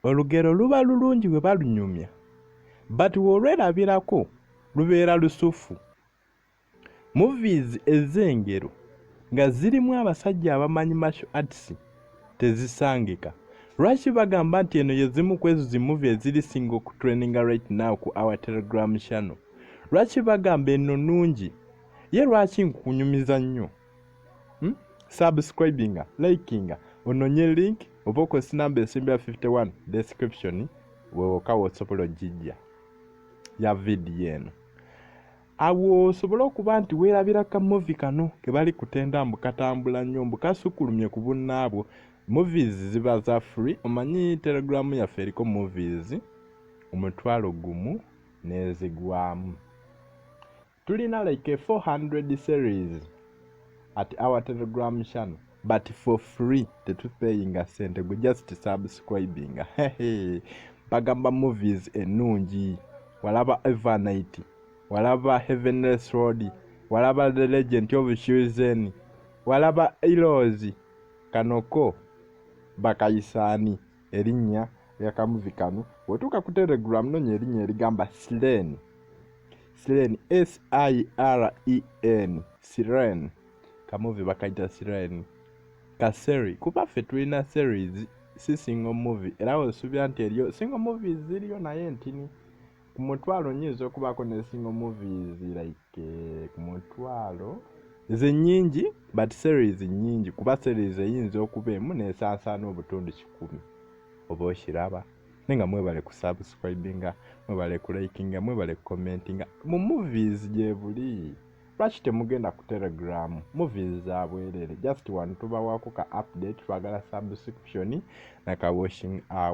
olugero luba lulungi bwe balunyumya but bw'olwerabirako lubeera lusufu. Movies ez'engero nga zirimu abasajja abamanyi martial arts tezisangika. Lwaki bagamba nti eno yezimu ku ezo zi movie ezirisinga okutraininga right now ku our Telegram channel? Lwaki bagamba eno nnungi? Ye lwaki nkunyumiza nnyo? Subscribinga, likinga, ononye link oba okozesa namba esimbira 51 description wewoka wosobola ogijja ya video eno. Awo osobola okuba nti weerabira ka movie kano ke bali kutenda mbukatambula nnyo mbukasukulumye ku bunnaabwo. Movies ziba za free. Omanyi Telegram yaffe eriko movies omutwalo gumu n'ezigwamu. Tulina like 400 series at our Telegram channel, but for free, tetupayinga sente, we just subscribing. Bagamba movies enungi, walaba Evernight, walaba Heavenless Road, walaba The Legend of Chosen, walaba Heroes, kanoko bakayisani erinnya lya movie kanu. Wetuka ku Telegram nonye erinnya erigamba Siren, Siren, Siren. Kamovie bakaita Siren. Kaseri kuba ffe tulina series si single movie era osubira nti eriyo single movies ziriyo naye ntini ku mutwalo nyinza okubaako ne single movies like ku mutwalo ze nyingi but series nyingi kuba series eyinza okuba emu n'esasaana obutundu 10 oba okiraba. Nenga mwebale ku subscribinga, mwebale ku likinga, mwebale ku commentinga mu movies gye buli. Lwaki temugenda ku Telegram? Movies za bwerere. Just one tubawaako ka update twagala subscription na ka washing hour.